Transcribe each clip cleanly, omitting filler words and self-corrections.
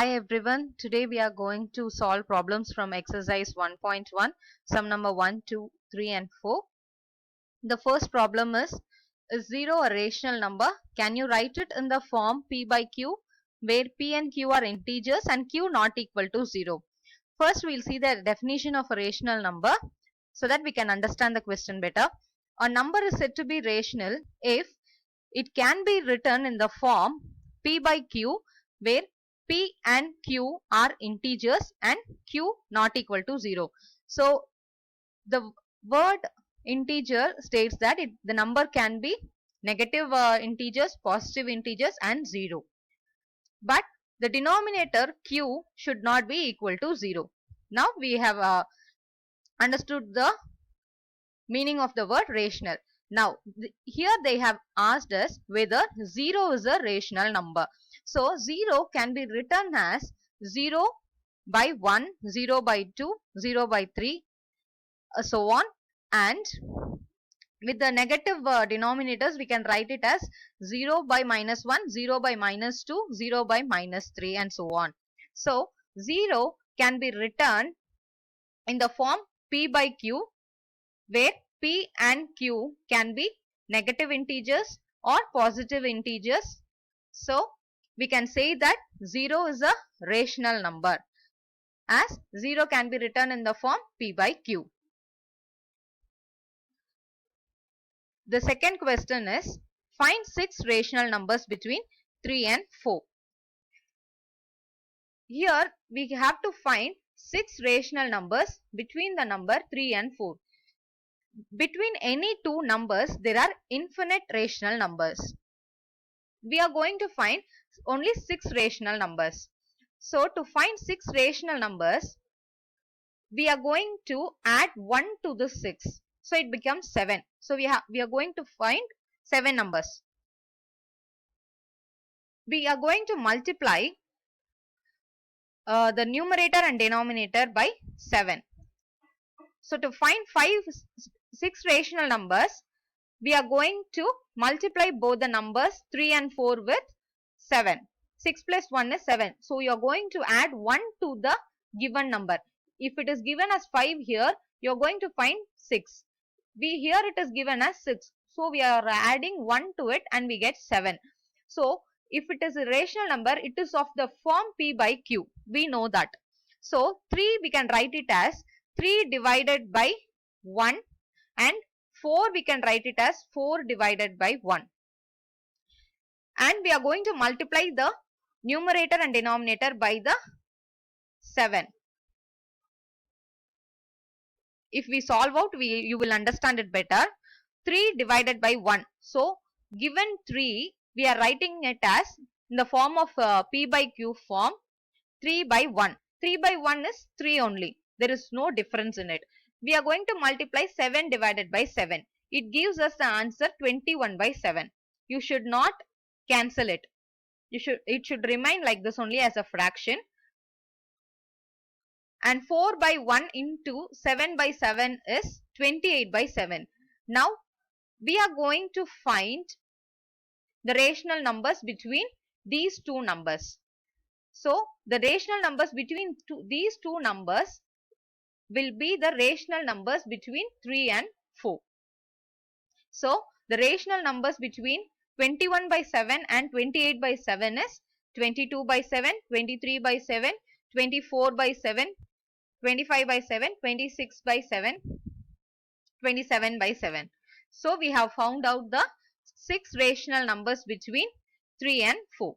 Hi everyone, today we are going to solve problems from exercise 1.1, sum number 1, 2, 3 and 4. The first problem is 0 a rational number? Can you write it in the form P by Q where P and Q are integers and Q not equal to 0? First we will see the definition of a rational number so that we can understand the question better. A number is said to be rational if it can be written in the form P by Q where P and Q are integers and Q not equal to 0. So the word integer states that the number can be negative integers, positive integers and 0. But the denominator Q should not be equal to 0. Now we have understood the meaning of the word rational. Now here they have asked us whether 0 is a rational number. So 0 can be written as 0 by 1, 0 by 2, 0 by 3, so on, and with the negative denominators we can write it as 0 by minus 1, 0 by minus 2, 0 by minus 3 and so on. So 0 can be written in the form P by Q where P and Q can be negative integers or positive integers. So we can say that 0 is a rational number as 0 can be written in the form P by Q. The second question is find 6 rational numbers between 3 and 4. Here we have to find 6 rational numbers between the number 3 and 4. Between any two numbers there are infinite rational numbers. We are going to find only 6 rational numbers. So to find 6 rational numbers we are going to add 1 to the 6. So it becomes 7. So we are going to find 7 numbers. We are going to multiply the numerator and denominator by 7. So to find 6 rational numbers, we are going to multiply both the numbers 3 and 4 with 7. 6 plus 1 is 7. So you are going to add 1 to the given number. If it is given as 5 here, you are going to find 6. Here it is given as 6. So we are adding 1 to it and we get 7. So if it is a rational number, it is of the form P by Q. We know that. So 3 we can write it as 3 divided by 1 and 4 we can write it as 4 divided by 1. And we are going to multiply the numerator and denominator by the 7. If we solve out, you will understand it better. 3 divided by 1. So given 3, we are writing it as in the form of P by Q form 3 by 1. 3 by 1 is 3 only. There is no difference in it. We are going to multiply 7 divided by 7. It gives us the answer 21 by 7. You should not cancel it. It should remain like this only as a fraction. And 4 by 1 into 7 by 7 is 28 by 7. Now we are going to find the rational numbers between these two numbers. So the rational numbers between these two numbers will be the rational numbers between 3 and 4. So the rational numbers between 21 by 7 and 28 by 7 is 22 by 7, 23 by 7, 24 by 7, 25 by 7, 26 by 7, 27 by 7. So we have found out the 6 rational numbers between 3 and 4.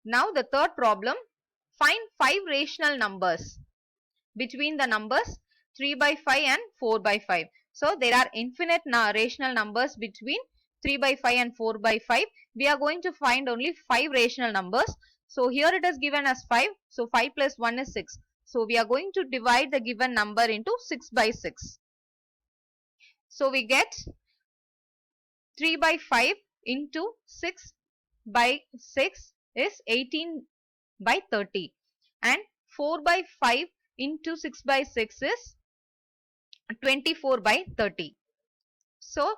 Now the third problem, find 5 rational numbers between the numbers 3 by 5 and 4 by 5. So there are infinite rational numbers between 3 by 5 and 4 by 5. We are going to find only 5 rational numbers. So here it is given as 5. So 5 plus 1 is 6. So we are going to divide the given number into 6 by 6. So we get 3 by 5 into 6 by 6 is 18 by 30. And 4 by 5 into 6 by 6 is 24 by 30. So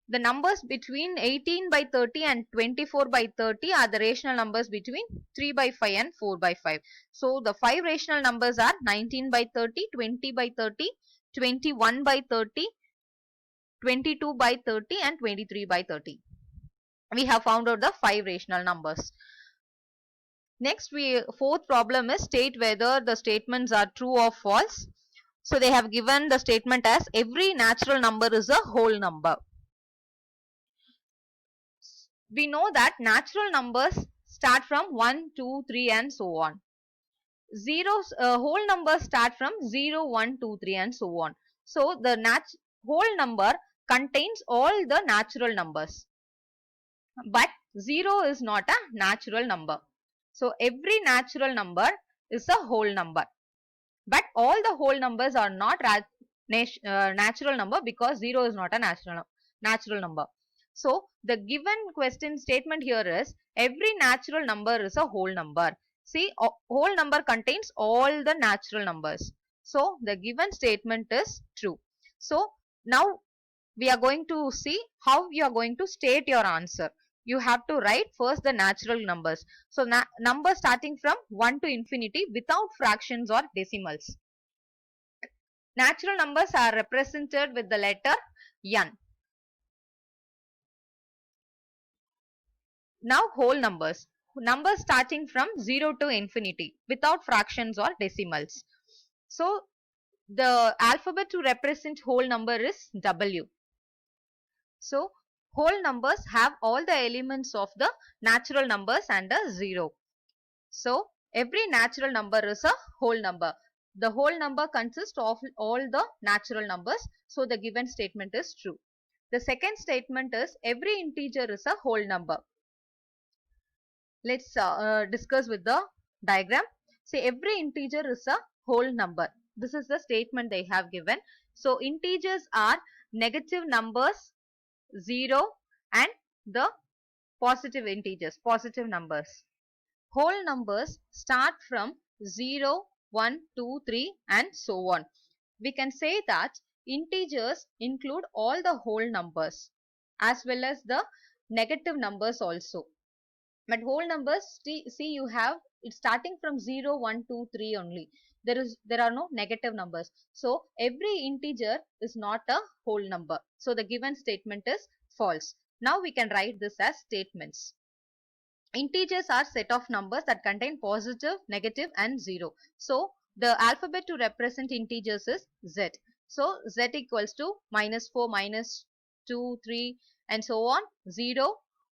The numbers between 18 by 30 and 24 by 30 are the rational numbers between 3 by 5 and 4 by 5. So the 5 rational numbers are 19 by 30, 20 by 30, 21 by 30, 22 by 30 and 23 by 30. We have found out the 5 rational numbers. Next, fourth problem is state whether the statements are true or false. So they have given the statement as every natural number is a whole number. We know that natural numbers start from 1, 2, 3 and so on. Whole numbers start from 0, 1, 2, 3 and so on. So the whole number contains all the natural numbers. But 0 is not a natural number. So every natural number is a whole number. But all the whole numbers are not natural number because 0 is not a natural number. So the given question statement here is every natural number is a whole number. See, whole number contains all the natural numbers. So the given statement is true. So now we are going to see how you are going to state your answer. You have to write first the natural numbers. So numbers starting from 1 to infinity without fractions or decimals. Natural numbers are represented with the letter n. Now whole numbers. Numbers starting from 0 to infinity without fractions or decimals. So the alphabet to represent whole number is W. So whole numbers have all the elements of the natural numbers and a 0. So every natural number is a whole number. The whole number consists of all the natural numbers. So the given statement is true. The second statement is every integer is a whole number. Let's discuss with the diagram. Say every integer is a whole number. This is the statement they have given. So integers are negative numbers, 0 and the positive integers, positive numbers. Whole numbers start from 0, 1, 2, 3 and so on. We can say that integers include all the whole numbers as well as the negative numbers also. But whole numbers, see you have it starting from 0, 1, 2, 3 only. There are no negative numbers. So every integer is not a whole number. So the given statement is false. Now we can write this as statements. Integers are set of numbers that contain positive, negative and 0. So the alphabet to represent integers is Z. So Z equals to -4, -2, 3 and so on, 0,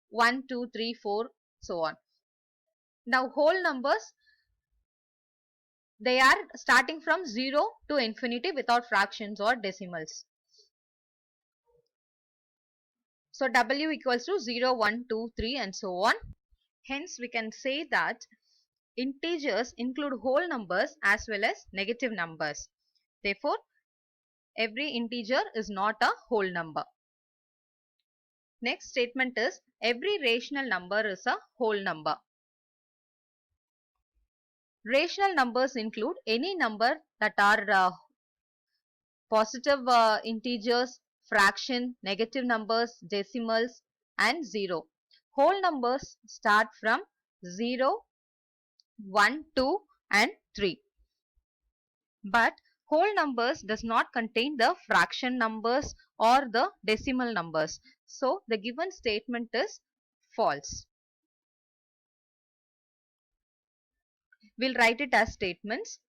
1, 2, 3, 4, so on. Now whole numbers, they are starting from 0 to infinity without fractions or decimals. So W equals to 0, 1, 2, 3 and so on. Hence we can say that integers include whole numbers as well as negative numbers. Therefore, every integer is not a whole number. Next statement is every rational number is a whole number. Rational numbers include any number that are positive integers, fraction, negative numbers, decimals and 0. Whole numbers start from 0, 1, 2 and 3. But whole numbers does not contain the fraction numbers or the decimal numbers. So the given statement is false. We'll write it as statements.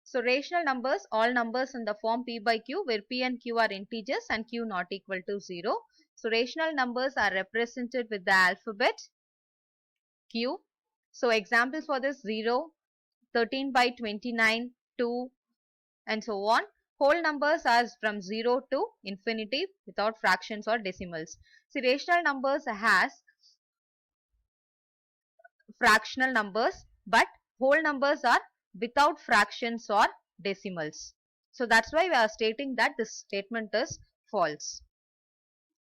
So rational numbers, all numbers in the form P by Q where P and Q are integers and Q not equal to 0. So rational numbers are represented with the alphabet Q. So examples for this 0, 13 by 29, 2 and so on. Whole numbers are from 0 to infinity without fractions or decimals. See, rational numbers has fractional numbers, but whole numbers are without fractions or decimals. So that's why we are stating that this statement is false.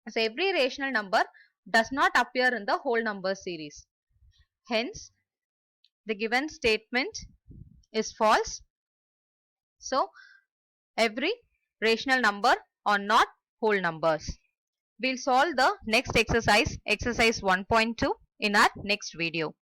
So every rational number does not appear in the whole number series. Hence, the given statement is false. So every rational number are not whole numbers. We'll solve the next exercise, exercise 1.2 in our next video.